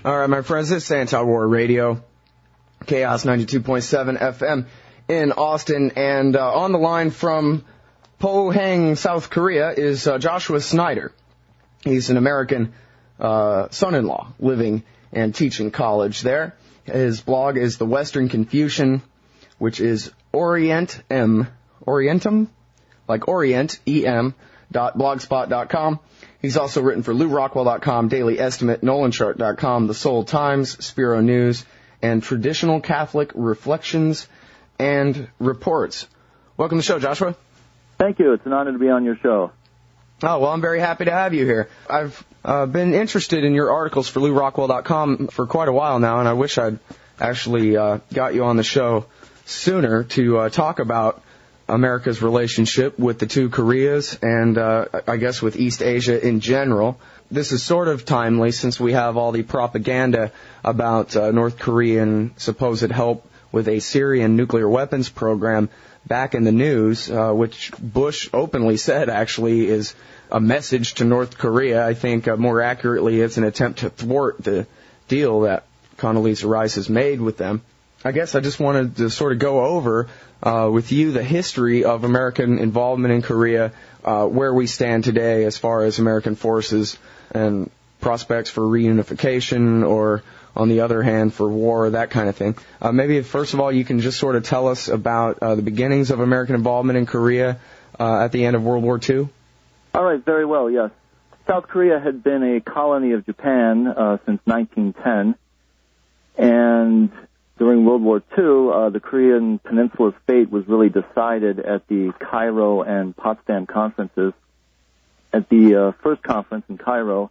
All right, my friends, this is Anti-War Radio, Chaos 92.7 FM in Austin, and on the line from Pohang, South Korea is Joshua Snyder. He's an American son-in-law living and teaching college there. His blog is The Western Confucian, which is Orientum, like Orient, .blogspot.com. He's also written for LouRockwell.com, Daily Estimate, NolanChart.com, The Seoul Times, Spiro News, and Traditional Catholic Reflections and Reports. Welcome to the show, Joshua. Thank you. It's an honor to be on your show. Oh, well, I'm very happy to have you here. I've been interested in your articles for LouRockwell.com for quite a while now, and I wish I'd actually got you on the show sooner to talk about America's relationship with the two Koreas and I guess with East Asia in general. This is sort of timely since we have all the propaganda about North Korean supposed help with a Syrian nuclear weapons program back in the news, which Bush openly said actually is a message to North Korea. I think more accurately it's an attempt to thwart the deal that Condoleezza Rice has made with them. I guess I just wanted to sort of go over with you the history of American involvement in Korea, where we stand today as far as American forces and prospects for reunification or, on the other hand, for war, that kind of thing. Maybe, first of all, you can just sort of tell us about the beginnings of American involvement in Korea at the end of World War II? All right, very well, yes. South Korea had been a colony of Japan since 1910, and during World War II, the Korean Peninsula's fate was really decided at the Cairo and Potsdam conferences. At the first conference in Cairo,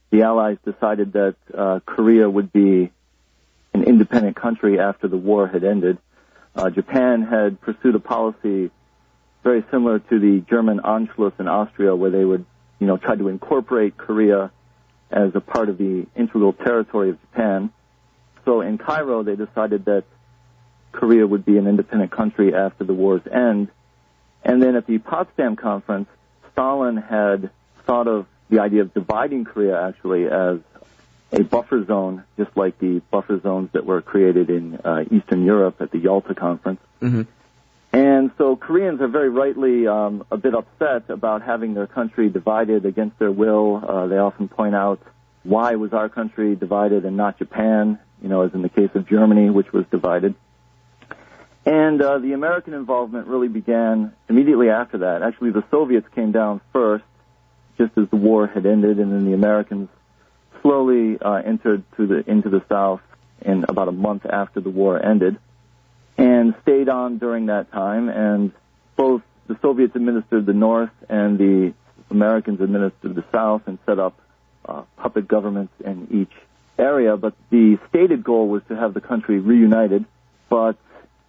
the Allies decided that Korea would be an independent country after the war had ended. Japan had pursued a policy very similar to the German Anschluss in Austria, where they would, try to incorporate Korea as a part of the integral territory of Japan. So in Cairo, they decided that Korea would be an independent country after the war's end. And then at the Potsdam conference, Stalin had thought of the idea of dividing Korea actually as a buffer zone, just like the buffer zones that were created in Eastern Europe at the Yalta conference. Mm-hmm. And so Koreans are very rightly a bit upset about having their country divided against their will. They often point out, why was our country divided and not Japan? As in the case of Germany, which was divided. And the American involvement really began immediately after that. Actually, the Soviets came down first, just as the war had ended, and then the Americans slowly entered into the South in about a month after the war ended, and stayed on during that time. And both the Soviets administered the North and the Americans administered the South and set up puppet governments in each area, but the stated goal was to have the country reunited. But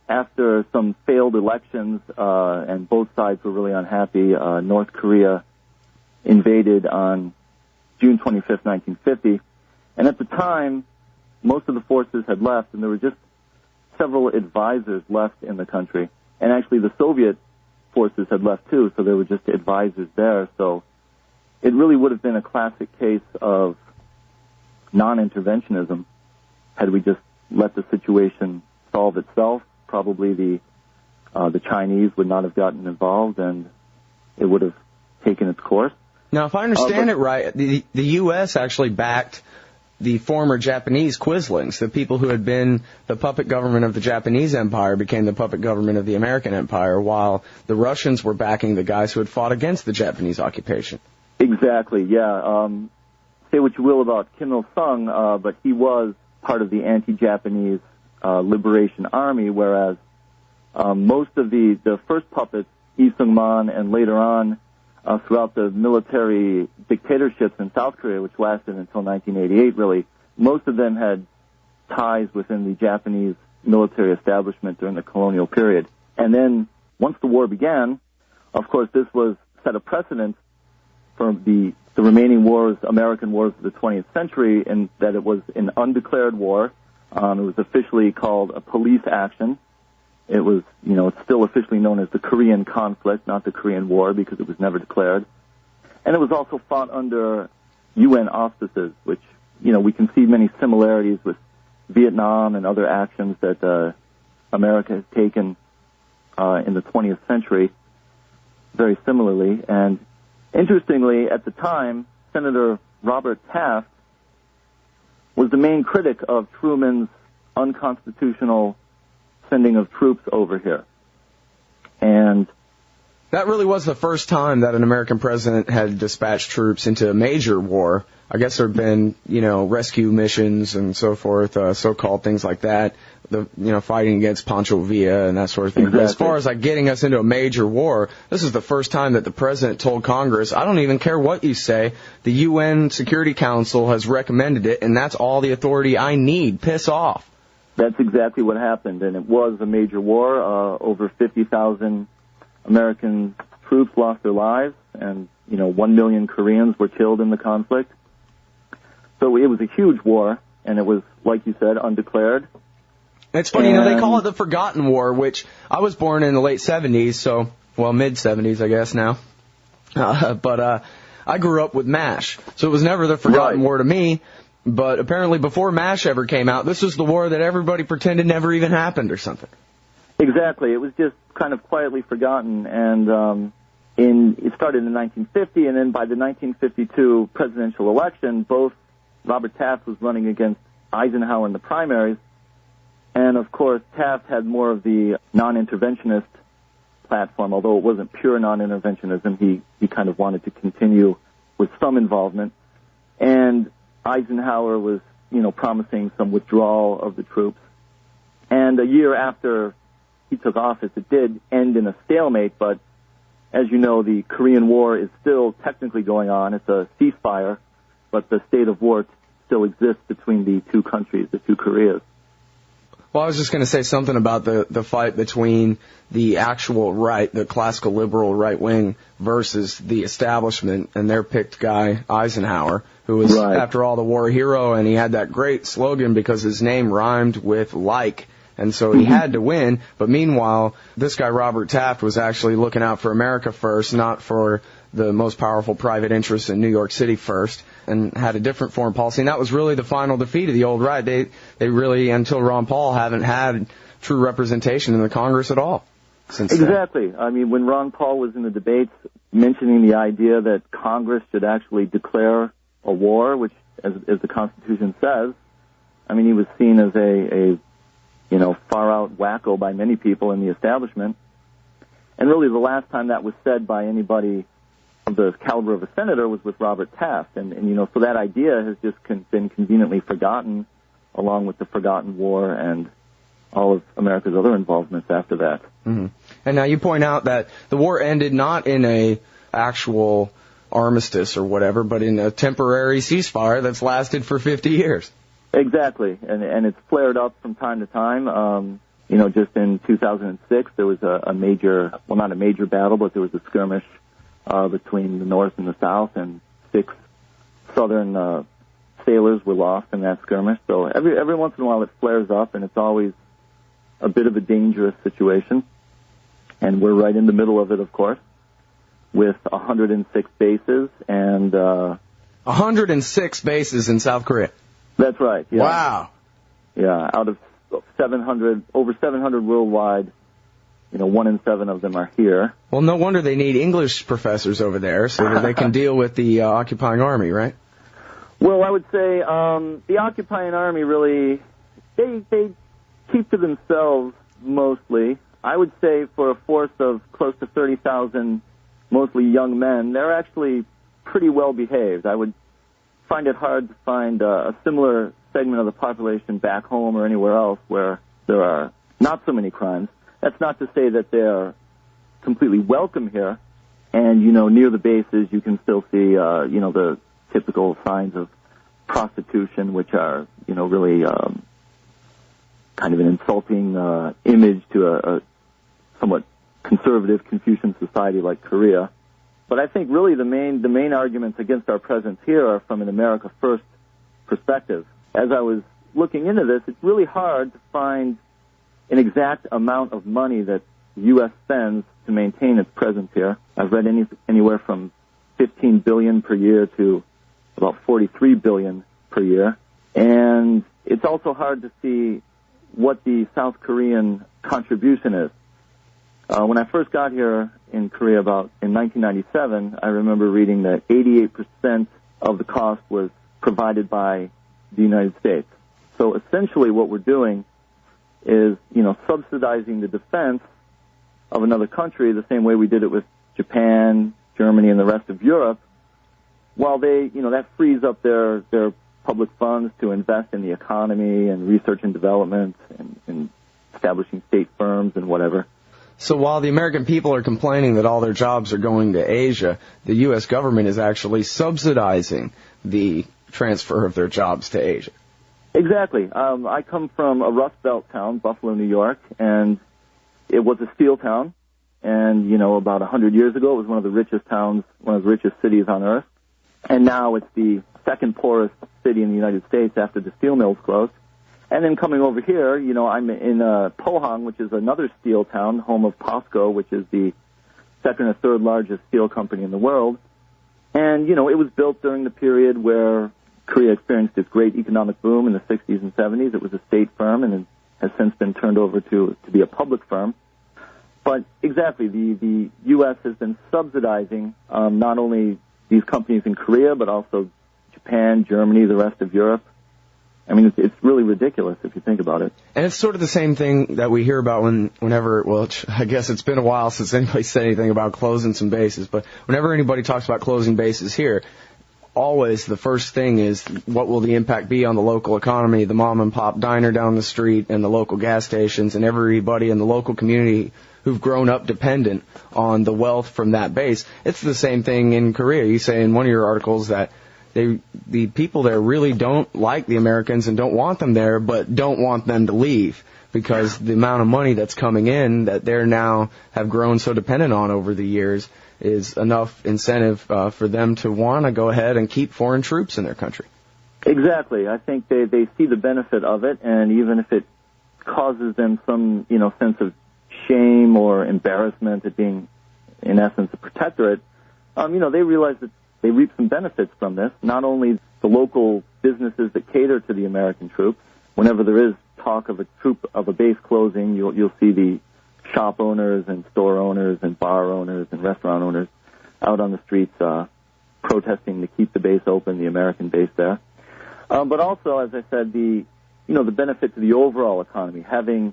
after some failed elections, and both sides were really unhappy, North Korea invaded on June 25th, 1950. And at the time, most of the forces had left, and there were just several advisors left in the country. And actually, the Soviet forces had left too, so there were just advisors there. So it really would have been a classic case of non-interventionism had we just let the situation solve itself. Probably the Chinese would not have gotten involved, and it would have taken its course. Now, if I understand it right, the U.S. actually backed the former Japanese Quislings. The people who had been the puppet government of the Japanese Empire became the puppet government of the American Empire, while the Russians were backing the guys who had fought against the Japanese occupation. Exactly, yeah. Say what you will about Kim Il-sung, but he was part of the anti-Japanese Liberation Army, whereas most of the first puppets, Lee Sung-man, and later on throughout the military dictatorships in South Korea, which lasted until 1988, really, most of them had ties within the Japanese military establishment during the colonial period. And then, once the war began, of course, this was set a precedent for the remaining wars, American wars of the 20th century, in that it was an undeclared war. It was officially called a police action. It was, it's still officially known as the Korean conflict, not the Korean War, because it was never declared. And it was also fought under UN auspices, which we can see many similarities with Vietnam and other actions that America has taken in the 20th century very similarly. And interestingly, at the time, Senator Robert Taft was the main critic of Truman's unconstitutional sending of troops over here. And that really was the first time that an American president had dispatched troops into a major war. I guess there have been, rescue missions and so forth, so-called things like that, fighting against Pancho Villa and that sort of thing. Exactly. But as far as getting us into a major war, this is the first time that the president told Congress, I don't even care what you say, the UN Security Council has recommended it, and that's all the authority I need. Piss off. That's exactly what happened, and it was a major war. Over 50,000 American troops lost their lives, and 1 million Koreans were killed in the conflict. So it was a huge war, and it was, like you said, undeclared. It's funny, they call it the Forgotten War, which I was born in the late 70s, mid-70s, I guess now. But I grew up with MASH, so it was never the Forgotten War to me. But apparently before MASH ever came out, this was the war that everybody pretended never even happened or something. Exactly. It was just kind of quietly forgotten, and it started in 1950, and then by the 1952 presidential election, both Robert Taft was running against Eisenhower in the primaries, and of course Taft had more of the non-interventionist platform, although it wasn't pure non-interventionism. He kind of wanted to continue with some involvement, and Eisenhower was, promising some withdrawal of the troops. And a year after he took office, it did end in a stalemate, but as you know, the Korean War is still technically going on. It's a ceasefire, but the state of war still exists between the two countries, the two Koreas. Well, I was just going to say something about the fight between the actual right, the classical liberal right wing, versus the establishment and their picked guy, Eisenhower, who was, after all, the war hero, and he had that great slogan because his name rhymed with like, and so he had to win. But meanwhile, this guy, Robert Taft, was actually looking out for America first, not for the most powerful private interests in New York City first, and had a different foreign policy. And that was really the final defeat of the old right. They really, until Ron Paul, haven't had true representation in the Congress at all since Exactly. Then. I mean, when Ron Paul was in the debates mentioning the idea that Congress should actually declare a war, which, as the Constitution says, I mean, he was seen as a far-out wacko by many people in the establishment. And really the last time that was said by anybody of the caliber of a senator was with Robert Taft. And so that idea has just been conveniently forgotten, along with the Forgotten War and all of America's other involvements after that. Mm-hmm. And now you point out that the war ended not in a actual armistice or whatever, but in a temporary ceasefire that's lasted for 50 years. Exactly, and it's flared up from time to time. Just in 2006, there was a major, well, not a major battle, but there was a skirmish between the North and the South, and 6 Southern sailors were lost in that skirmish. So every once in a while it flares up, and it's always a bit of a dangerous situation. And we're right in the middle of it, of course, with 106 bases and 106 bases in South Korea. That's right. Yeah. Wow. Yeah, out of 700, over 700 worldwide, 1 in 7 of them are here. Well, no wonder they need English professors over there so that they can deal with the occupying army, right? Well, I would say the occupying army really, they keep to themselves mostly. I would say for a force of close to 30,000, mostly young men, they're actually pretty well behaved. I would find it hard to find a similar segment of the population back home or anywhere else where there are not so many crimes. That's not to say that they're completely welcome here. And, near the bases you can still see, the typical signs of prostitution, which are, really kind of an insulting image to a somewhat conservative Confucian society like Korea. But I think really the main arguments against our presence here are from an America First perspective. As I was looking into this, it's really hard to find an exact amount of money that the U.S. spends to maintain its presence here. I've read anywhere from $15 billion per year to about $43 billion per year. And it's also hard to see what the South Korean contribution is. When I first got here in Korea in 1997, I remember reading that 88% of the cost was provided by the United States. So essentially what we're doing is, subsidizing the defense of another country the same way we did it with Japan, Germany, and the rest of Europe, while they, that frees up their public funds to invest in the economy and research and development and establishing state firms and whatever. So while the American people are complaining that all their jobs are going to Asia, the U.S. government is actually subsidizing the transfer of their jobs to Asia. Exactly. I come from a Rust Belt town, Buffalo, New York, and it was a steel town. And, about 100 years ago, it was one of the richest towns, one of the richest cities on earth. And now it's the second poorest city in the United States after the steel mills closed. And then coming over here, I'm in Pohang, which is another steel town, home of POSCO, which is the second or third largest steel company in the world. And, it was built during the period where Korea experienced its great economic boom in the 60s and 70s. It was a state firm and has since been turned over to be a public firm. But exactly, the U.S. has been subsidizing not only these companies in Korea, but also Japan, Germany, the rest of Europe. I mean, it's really ridiculous if you think about it. And it's sort of the same thing that we hear about whenever, I guess it's been a while since anybody said anything about closing some bases, but whenever anybody talks about closing bases here, always the first thing is, what will the impact be on the local economy, the mom and pop diner down the street and the local gas stations and everybody in the local community who've grown up dependent on the wealth from that base. It's the same thing in Korea. You say in one of your articles that the people there really don't like the Americans and don't want them there, but don't want them to leave because the amount of money that's coming in that they're now have grown so dependent on over the years is enough incentive for them to want to go ahead and keep foreign troops in their country. Exactly. I think they see the benefit of it, and even if it causes them some, sense of shame or embarrassment at being, in essence, a protectorate, they realize that they reap some benefits from this. Not only the local businesses that cater to the American troops. Whenever there is talk of a base closing, you'll see the shop owners and store owners and bar owners and restaurant owners out on the streets protesting to keep the base open, the American base there. But also, as I said, the benefit to the overall economy, having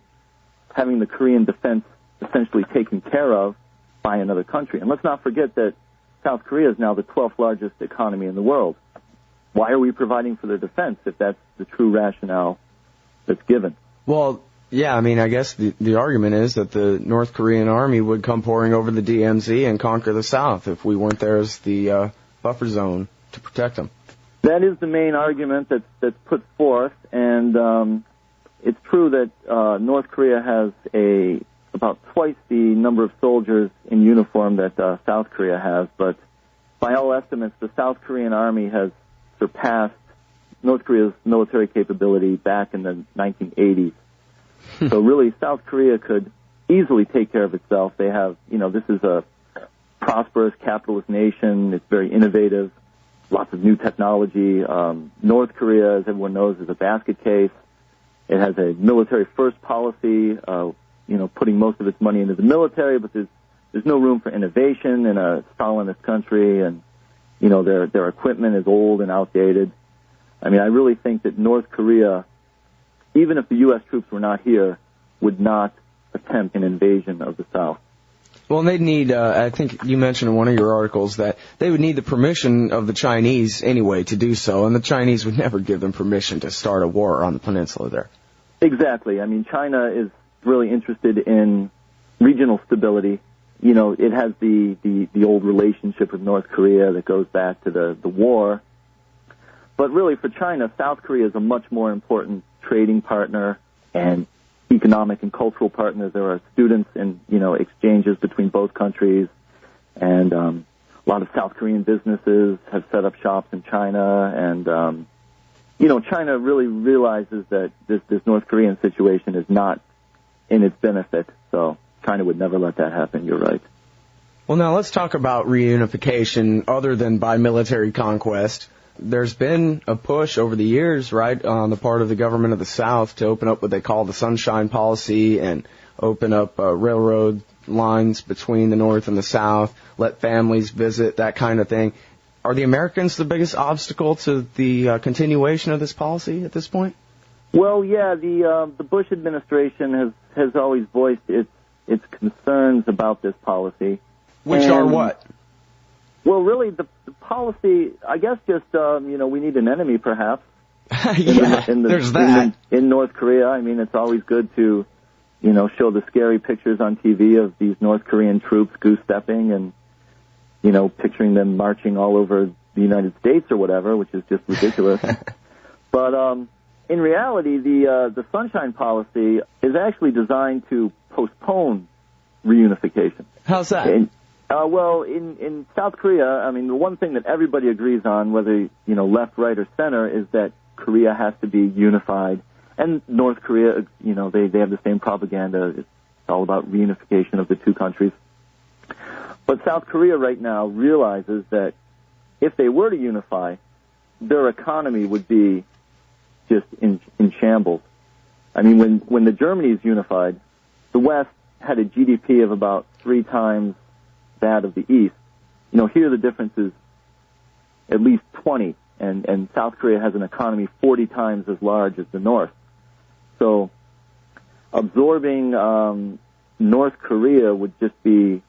the Korean defense essentially taken care of by another country. And let's not forget that South Korea is now the 12th largest economy in the world. Why are we providing for their defense if that's the true rationale that's given? Well, yeah, I guess the argument is that the North Korean army would come pouring over the DMZ and conquer the South if we weren't there as the buffer zone to protect them. That is the main argument that's put forth, and it's true that North Korea has about twice the number of soldiers in uniform that South Korea has, but by all estimates, the South Korean army has surpassed North Korea's military capability back in the 1980s. So really, South Korea could easily take care of itself. They have, this is a prosperous capitalist nation. It's very innovative, lots of new technology. North Korea, as everyone knows, is a basket case. It has a military-first policy, putting most of its money into the military, but there's no room for innovation in a Stalinist country, and, their equipment is old and outdated. I really think that North Korea, even if the U.S. troops were not here, would not attempt an invasion of the South. Well, they'd need, I think you mentioned in one of your articles that they would need the permission of the Chinese anyway to do so, and the Chinese would never give them permission to start a war on the peninsula there. Exactly. China is really interested in regional stability. It has the old relationship with North Korea that goes back to the war. But really, for China, South Korea is a much more important trading partner and economic and cultural partner. There are students and, exchanges between both countries. And a lot of South Korean businesses have set up shops in China. And, China really realizes that this North Korean situation is not in its benefit. So China would never let that happen. You're right. Well, now let's talk about reunification other than by military conquest. there's been a push over the years, right, on the part of the government of the South to open up what they call the Sunshine Policy and open up railroad lines between the North and the South, let families visit, that kind of thing. Are the Americans the biggest obstacle to the continuation of this policy at this point? Well, yeah, the Bush administration has always voiced its concerns about this policy. Which are what? Well, really, the policy, I guess just, we need an enemy, perhaps. There's that. In North Korea, I mean, it's always good to, show the scary pictures on TV of these North Korean troops goose-stepping and, picturing them marching all over the United States or whatever, which is just ridiculous. But in reality, the Sunshine Policy is actually designed to postpone reunification. How's that? Well, in South Korea, I mean, the one thing that everybody agrees on, whether, left, right, or center, is that Korea has to be unified. And North Korea, they have the same propaganda. It's all about reunification of the two countries. But South Korea right now realizes that if they were to unify, their economy would be just in shambles. I mean, when the Germany's unified, the West had a GDP of about 3 times that of the East. Here the difference is at least 20, and South Korea has an economy 40 times as large as the North. So absorbing North Korea would just be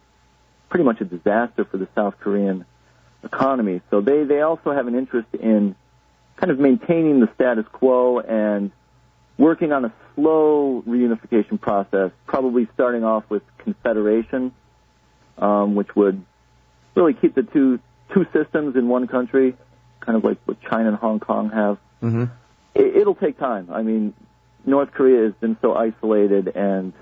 pretty much a disaster for the South Korean economy. So they also have an interest in kind of maintaining the status quo and working on a slow reunification process, probably starting off with confederation, which would really keep the two systems in one country, kind of like what China and Hong Kong have. Mm-hmm. It'll take time. I mean, North Korea has been so isolated and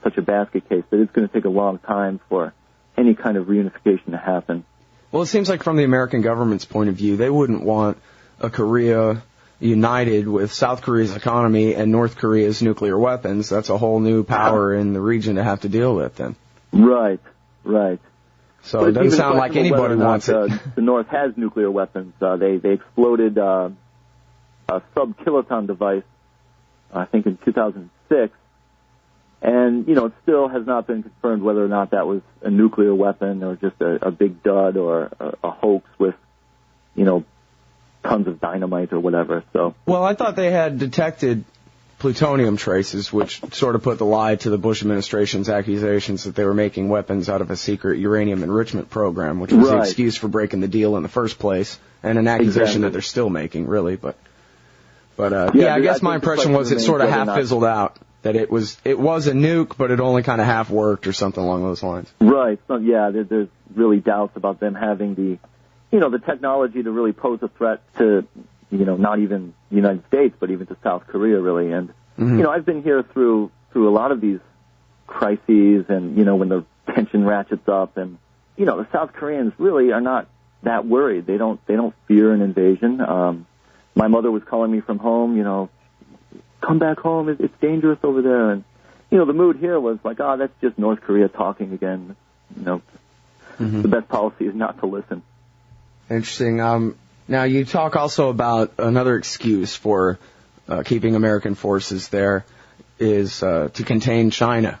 such a basket case that it's going to take a long time for any kind of reunification to happen. Well, it seems like from the American government's point of view, they wouldn't want a Korea united with South Korea's economy and North Korea's nuclear weapons. That's a whole new power in the region to have to deal with then. Right. So it doesn't sound like anybody wants it. The North has nuclear weapons. They exploded a sub-kiloton device, I think in 2006. And, it still has not been confirmed whether or not that was a nuclear weapon or just a big dud or a hoax with, tons of dynamite or whatever. So. Well, I thought they had detected plutonium traces, which sort of put the lie to the Bush administration's accusations that they were making weapons out of a secret uranium enrichment program, which was the excuse for breaking the deal in the first place, and an accusation that they're still making, really. But I guess my impression was it sort of half fizzled out. That it was a nuke, but it only kind of half worked or something along those lines. Right. So, yeah, there's really doubts about them having the technology to really pose a threat to, not even the United States, but even to South Korea, really. And, I've been here through a lot of these crises and, when the tension ratchets up and, the South Koreans really are not that worried. They don't fear an invasion. My mother was calling me from home, come back home, it's dangerous over there. And, the mood here was like, that's just North Korea talking again. The best policy is not to listen. Interesting. Now, you talk also about another excuse for keeping American forces there is to contain China.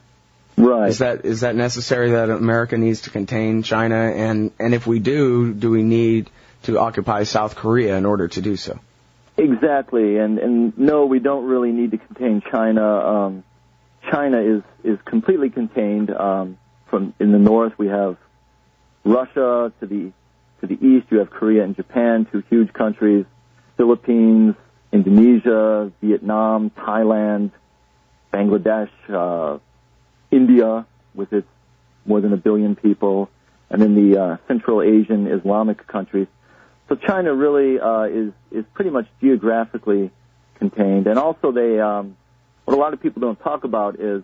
Right. Is that necessary that America needs to contain China? And if we do we need to occupy South Korea in order to do so? Exactly, and no, we don't really need to contain China. China is completely contained. From in the north, we have Russia. To the east, you have Korea and Japan, 2 huge countries. Philippines, Indonesia, Vietnam, Thailand, Bangladesh, India, with its more than 1 billion people, and then the Central Asian Islamic countries. So China really is pretty much geographically contained. And also what a lot of people don't talk about is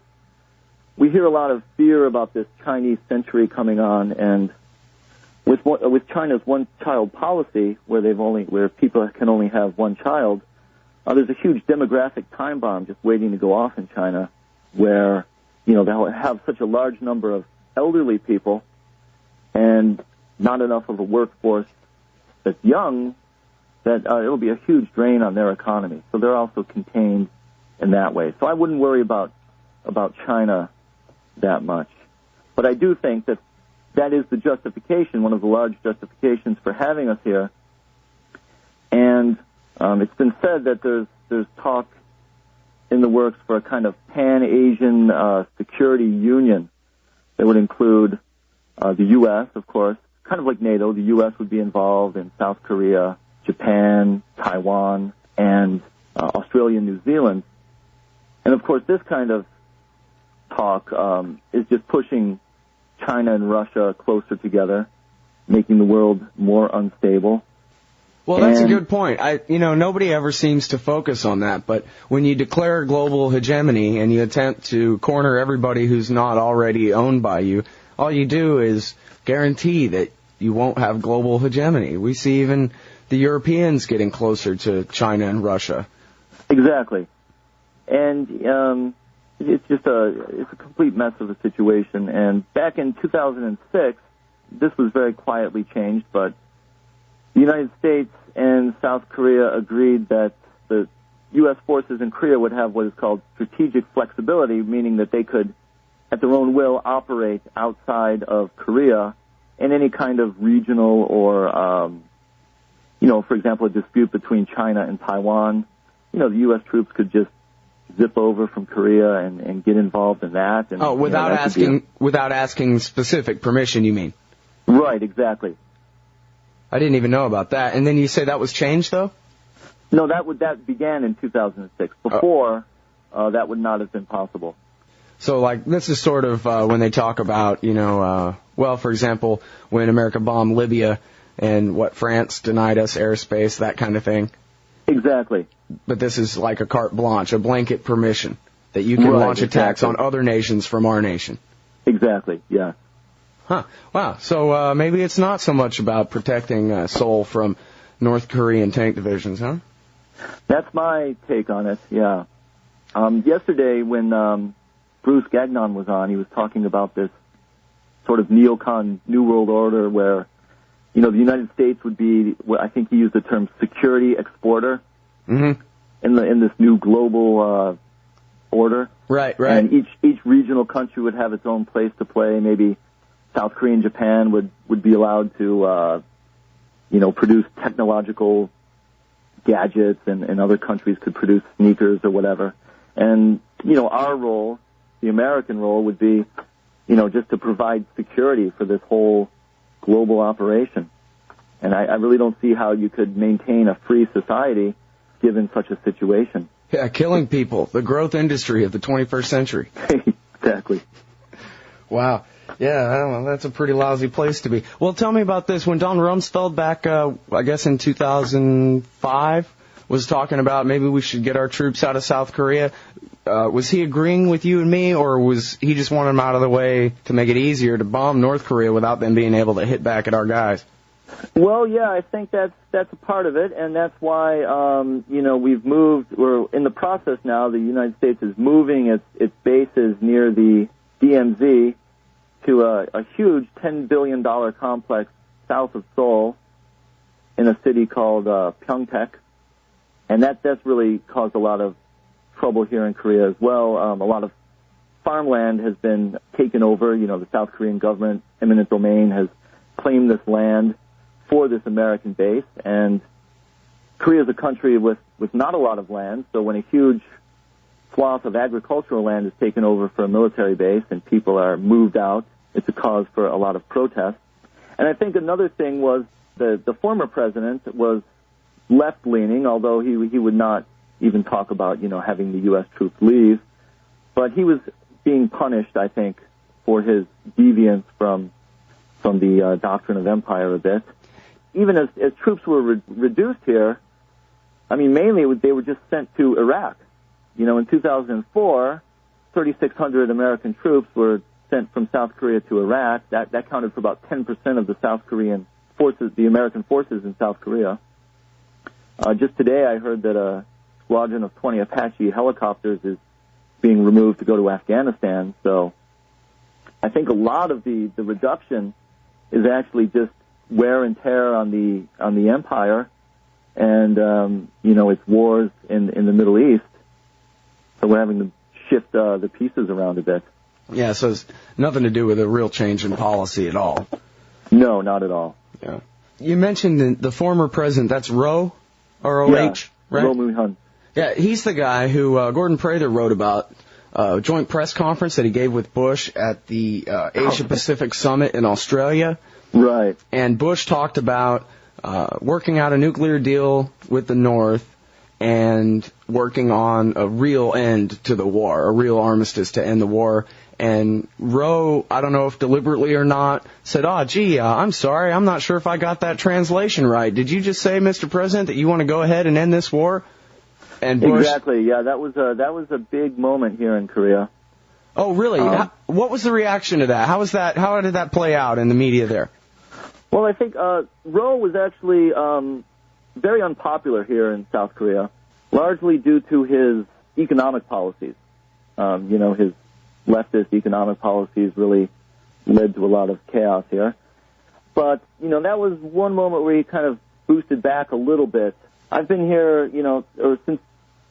we hear a lot of fear about this Chinese century coming on, and with China's one-child policy, where people can only have one child, there's a huge demographic time bomb just waiting to go off in China, where they'll have such a large number of elderly people and not enough of a workforce that's young that it'll be a huge drain on their economy. So they're also contained in that way. So I wouldn't worry about China that much. But I do think that is the justification, one of the large justifications for having us here. And it's been said that there's talk in the works for a kind of pan-Asian security union that would include the U.S., of course, kind of like NATO. The U.S. would be involved in South Korea, Japan, Taiwan, and Australia and New Zealand. And, of course, this kind of talk is just pushing China and Russia closer together, making the world more unstable. Well, that's a good point. Nobody ever seems to focus on that, but when you declare global hegemony and you attempt to corner everybody who's not already owned by you, all you do is guarantee that you won't have global hegemony. We see even the Europeans getting closer to China and Russia. Exactly. And it's just it's a complete mess of a situation. And back in 2006, this was very quietly changed, but the United States and South Korea agreed that the U.S. forces in Korea would have what is called strategic flexibility, meaning that they could, at their own will, operate outside of Korea in any kind of regional or, for example, a dispute between China and Taiwan. The U.S. troops could just zip over from Korea and get involved in that. And, without asking specific permission, you mean? Right, exactly. I didn't even know about that. And then you say that was changed, though? No, that began in 2006. Before, that would not have been possible. So, this is sort of when they talk about, for example, when America bombed Libya and France denied us airspace, that kind of thing. Exactly. But this is like a carte blanche, a blanket permission that you can launch attacks on other nations from our nation. Exactly, yeah. Huh. Wow. So maybe it's not so much about protecting Seoul from North Korean tank divisions, huh? That's my take on it, yeah. Yesterday when Bruce Gagnon was on, he was talking about this sort of neocon New World Order where, the United States would be, I think he used the term security exporter in this new global order. Right. And each regional country would have its own place to play. Maybe South Korea and Japan would be allowed to, produce technological gadgets, and other countries could produce sneakers or whatever. And, our role, the American role, would be, just to provide security for this whole global operation. And I really don't see how you could maintain a free society given such a situation. Yeah, killing people, the growth industry of the 21st century. Exactly. Wow. Yeah, I don't know. That's a pretty lousy place to be. Well, tell me about this. When Don Rumsfeld back, I guess in 2005, was talking about maybe we should get our troops out of South Korea, was he agreeing with you and me, or was he just wanting them out of the way to make it easier to bomb North Korea without them being able to hit back at our guys? Well, yeah, I think that's a part of it, and that's why, we've moved, we're in the process now, the United States is moving its bases near the DMZ to a huge $10 billion complex south of Seoul in a city called Pyeongtaek. And that's really caused a lot of trouble here in Korea as well. A lot of farmland has been taken over. The South Korean government, eminent domain, has claimed this land for this American base. And Korea is a country with not a lot of land, so when a huge swath of agricultural land is taken over for a military base and people are moved out, it's a cause for a lot of protest. And I think another thing was the former president was left-leaning, although he would not even talk about, having the U.S. troops leave. But he was being punished, I think, for his deviance from the doctrine of empire a bit. Even as troops were reduced here, mainly they were just sent to Iraq. In 2004, 3,600 American troops were sent from South Korea to Iraq. That counted for about 10% of the South Korean forces, the American forces in South Korea. Just today I heard that a squadron of 20 Apache helicopters is being removed to go to Afghanistan. So I think a lot of the reduction is actually just wear and tear on the empire and it's wars in the Middle East. So we're having to shift the pieces around a bit. Yeah, so it's nothing to do with a real change in policy at all. No, not at all. Yeah. You mentioned the former president. That's Roe, R-O-H, right? Roe Moo-hyun. Yeah, he's the guy who Gordon Prather wrote about a joint press conference that he gave with Bush at the Asia-Pacific Summit in Australia. Right. And Bush talked about working out a nuclear deal with the North and working on a real end to the war, a real armistice to end the war. And Roe, I don't know if deliberately or not, said, I'm sorry, I'm not sure if I got that translation right. Did you just say, Mr. President, that you want to go ahead and end this war? And Bush... Exactly, yeah, that was a big moment here in Korea. Oh, really? What was the reaction to that? How did that play out in the media there? Well, I think Roe was actually very unpopular here in South Korea, largely due to his economic policies. His leftist economic policies really led to a lot of chaos here. But, that was one moment where he kind of boosted back a little bit. I've been here, since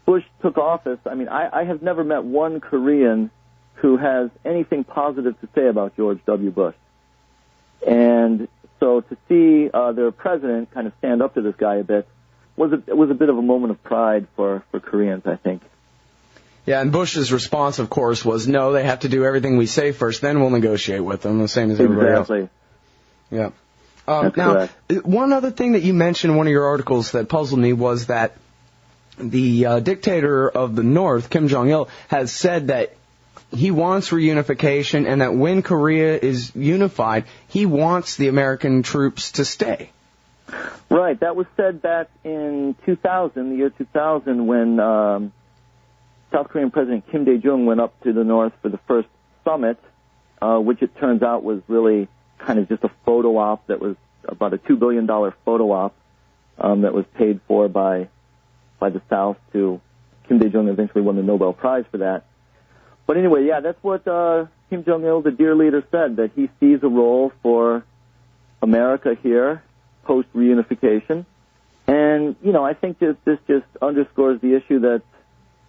Bush took office, I have never met one Korean who has anything positive to say about George W. Bush. And so to see their president kind of stand up to this guy a bit was a bit of a moment of pride for Koreans, I think. Yeah, and Bush's response, of course, was, no, they have to do everything we say first, then we'll negotiate with them, the same as everybody else. Exactly. Yeah. That's now, correct. One other thing that you mentioned in one of your articles that puzzled me was that the dictator of the North, Kim Jong-il, has said that he wants reunification and that when Korea is unified, he wants the American troops to stay. Right. That was said back in the year 2000, when South Korean President Kim Dae-jung went up to the North for the first summit, which it turns out was really kind of just a photo op that was about a $2 billion photo op that was paid for by the South to Kim Dae-jung eventually won the Nobel Prize for that. But anyway, yeah, that's what Kim Jong-il, the dear leader, said, that he sees a role for America here post-reunification. And, I think this just underscores the issue that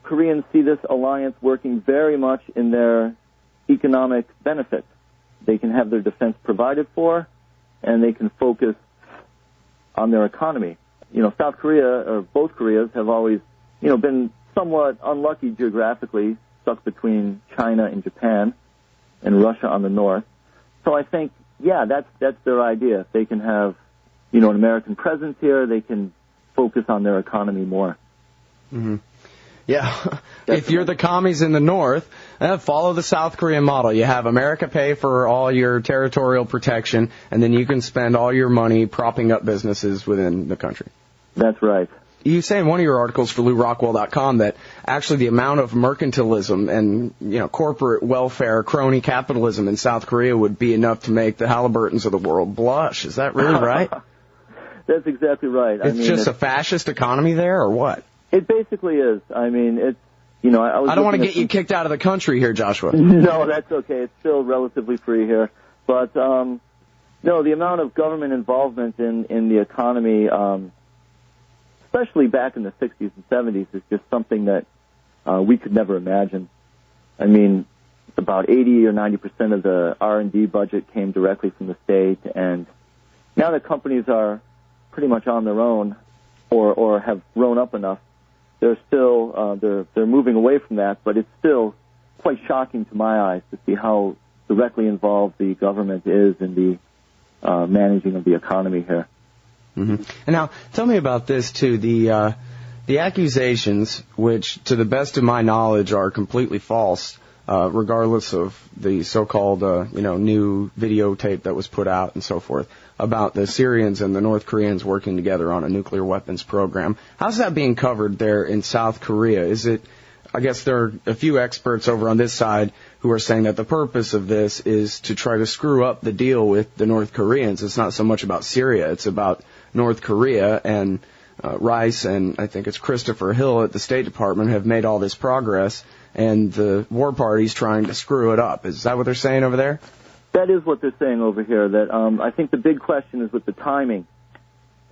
Koreans see this alliance working very much in their economic benefit. They can have their defense provided for, and they can focus on their economy. South Korea, or both Koreas, have always, been somewhat unlucky geographically, stuck between China and Japan and Russia on the north. So I think, yeah, that's their idea. If they can have, an American presence here, they can focus on their economy more. Mm-hmm. Yeah, if you're the commies in the north, follow the South Korean model. You have America pay for all your territorial protection, and then you can spend all your money propping up businesses within the country. That's right. You say in one of your articles for LouRockwell.com that actually the amount of mercantilism and corporate welfare, crony capitalism in South Korea would be enough to make the Halliburtons of the world blush. Is that really right? That's exactly right. It's just a fascist economy there, or what? It basically is. I don't want to get you kicked out of the country here, Joshua. No, that's okay. It's still relatively free here. But, no, the amount of government involvement in the economy, especially back in the 60s and 70s, is just something that we could never imagine. About 80 or 90% of the R&D budget came directly from the state, and now that companies are pretty much on their own or have grown up enough, they're still they're moving away from that, but it's still quite shocking to my eyes to see how directly involved the government is in the managing of the economy here. Mm-hmm. And now, tell me about this too. The accusations, which, to the best of my knowledge, are completely false, regardless of the so-called new videotape that was put out and so forth, about the Syrians and the North Koreans working together on a nuclear weapons program. How's that being covered there in South Korea? Is it, I guess there are a few experts over on this side who are saying that the purpose of this is to try to screw up the deal with the North Koreans. It's not so much about Syria, it's about North Korea, and Rice and I think it's Christopher Hill at the State Department have made all this progress, and the war party's trying to screw it up. Is that what they're saying over there? That is what they're saying over here. That I think the big question is with the timing.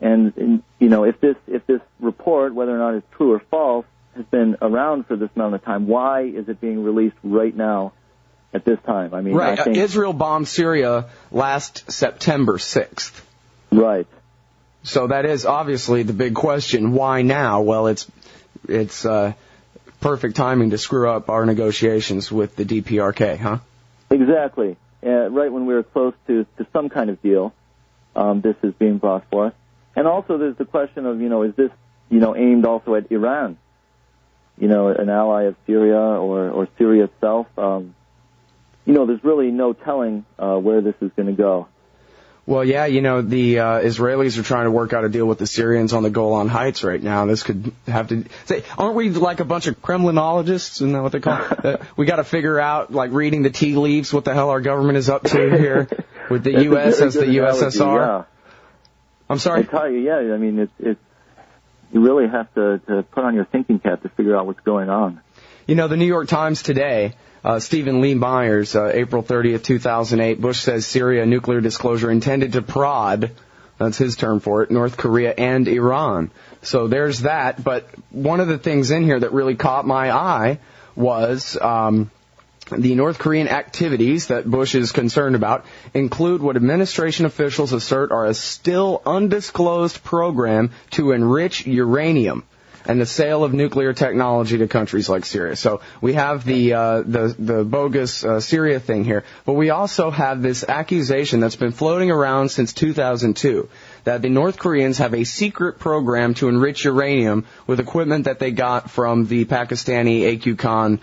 And if this report, whether or not it's true or false, has been around for this amount of time, why is it being released right now at this time? I mean, right. I think Israel bombed Syria last September 6th. Right. So that is obviously the big question. Why now? Well, it's perfect timing to screw up our negotiations with the DPRK, huh? Exactly. Right when we were close to some kind of deal, this is being brought forth. And also there's the question of, is this, aimed also at Iran? An ally of Syria or Syria itself. There's really no telling where this is going to go. Well, yeah, the Israelis are trying to work out a deal with the Syrians on the Golan Heights right now. This could have to say, aren't we like a bunch of Kremlinologists? Isn't that what they call it? We got to figure out, like reading the tea leaves, what the hell our government is up to here with the U.S. as the USSR. Yeah. I'm sorry? I tell you, yeah, I mean, it's you really have to put on your thinking cap to figure out what's going on. The New York Times today, Stephen Lee Myers, April 30th, 2008, Bush says Syria nuclear disclosure intended to prod, that's his term for it, North Korea and Iran. So there's that. But one of the things in here that really caught my eye was the North Korean activities that Bush is concerned about include what administration officials assert are a still undisclosed program to enrich uranium and the sale of nuclear technology to countries like Syria. So we have the bogus Syria thing here, but we also have this accusation that's been floating around since 2002 that the North Koreans have a secret program to enrich uranium with equipment that they got from the Pakistani AQ-Khan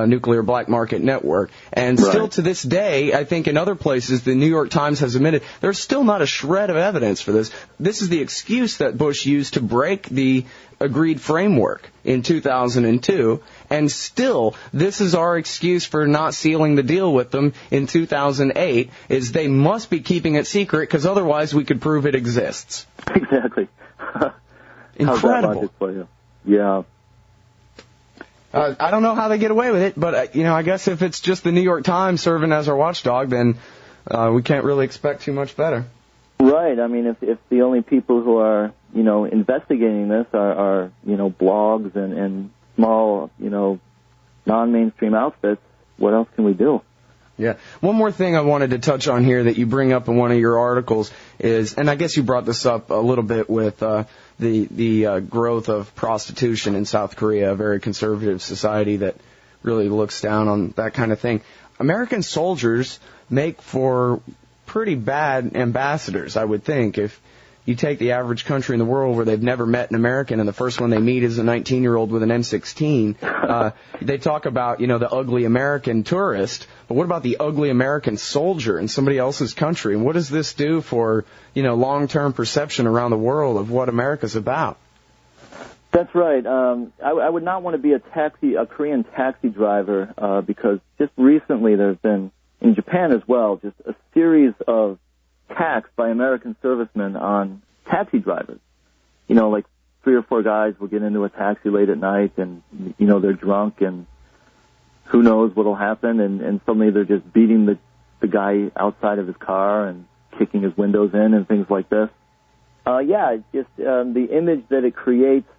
nuclear black market network. And still to this day, I think in other places, the New York Times has admitted there's still not a shred of evidence for this. This is the excuse that Bush used to break the agreed framework in 2002, and still this is our excuse for not sealing the deal with them in 2008, is they must be keeping it secret because otherwise we could prove it exists. Exactly. Incredible. How's that logic for you? Yeah. I don't know how they get away with it, but, I guess if it's just the New York Times serving as our watchdog, then we can't really expect too much better. Right. I mean, if the only people who are, investigating this are blogs and small, non-mainstream outfits, what else can we do? Yeah. One more thing I wanted to touch on here that you bring up in one of your articles is, and I guess you brought this up a little bit with the growth of prostitution in South Korea, a very conservative society that really looks down on that kind of thing. American soldiers make for pretty bad ambassadors, I would think. If you take the average country in the world where they've never met an American and the first one they meet is a 19-year-old with an M16, they talk about, the ugly American tourist, but what about the ugly American soldier in somebody else's country? And what does this do for, long-term perception around the world of what America's about? That's right. I would not want to be a Korean taxi driver because just recently there's been, in Japan as well, just a series of attacks by American servicemen on taxi drivers. Like 3 or 4 guys will get into a taxi late at night and, they're drunk and who knows what'll happen and suddenly they're just beating the guy outside of his car and kicking his windows in and things like this. It's just the image that it creates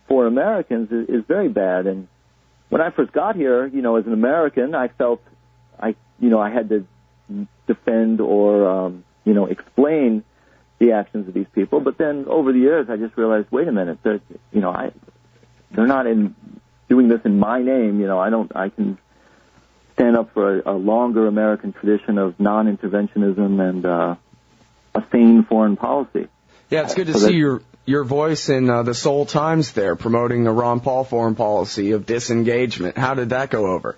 for Americans is very bad. And when I first got here, as an American, I felt I had to defend or, explain the actions of these people. But then over the years, I just realized, wait a minute, they're not doing this in my name. I can stand up for a longer American tradition of non-interventionism and a sane foreign policy. Yeah, it's good to see your voice in the Seoul Times there, promoting the Ron Paul foreign policy of disengagement. How did that go over?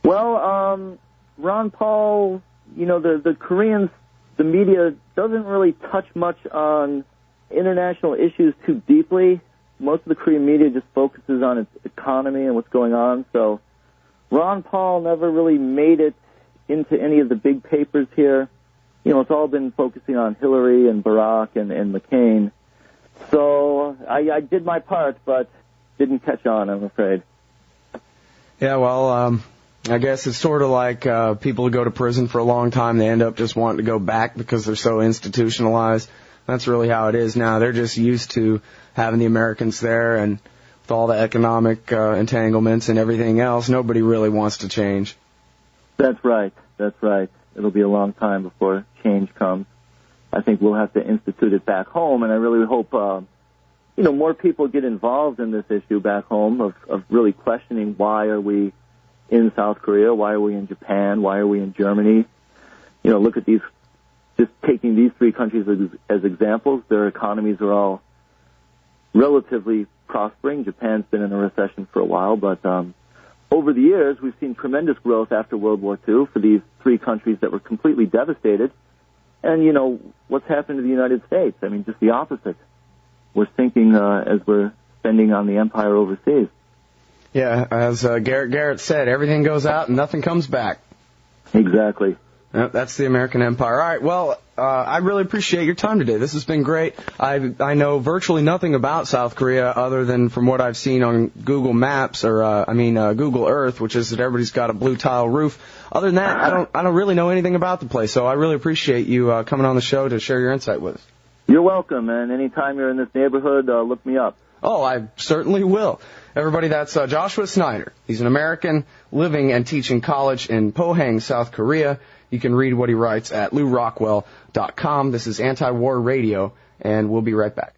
Well, Ron Paul, the Koreans, the media doesn't really touch much on international issues too deeply. Most of the Korean media just focuses on its economy and what's going on. So Ron Paul never really made it into any of the big papers here. It's all been focusing on Hillary and Barack and McCain. So I did my part, but didn't catch on, I'm afraid. Yeah, well, I guess it's sort of like people who go to prison for a long time, they end up just wanting to go back because they're so institutionalized. That's really how it is now. They're just used to having the Americans there, and with all the economic entanglements and everything else, nobody really wants to change. That's right. That's right. It'll be a long time before change comes. I think we'll have to institute it back home, and I really hope, more people get involved in this issue back home of really questioning why are we in South Korea, why are we in Japan, why are we in Germany. Look at these, just taking these three countries as examples, their economies are all relatively prospering. Japan's been in a recession for a while, but over the years, we've seen tremendous growth after World War II for these three countries that were completely devastated. And, what's happened to the United States? I mean, just the opposite. We're sinking as we're spending on the empire overseas. Yeah, as Garrett said, everything goes out and nothing comes back. Exactly. That's the American empire. All right, well, I really appreciate your time today. This has been great. I know virtually nothing about South Korea other than from what I've seen on Google Maps, or Google Earth, which is that everybody's got a blue tile roof. Other than that, I don't really know anything about the place, so I really appreciate you coming on the show to share your insight with us. You're welcome, and anytime you're in this neighborhood, look me up. Oh, I certainly will. Everybody, that's Joshua Snyder. He's an American living and teaching college in Pohang, South Korea. You can read what he writes at LouRockwell.com. This is Anti-War Radio, and we'll be right back.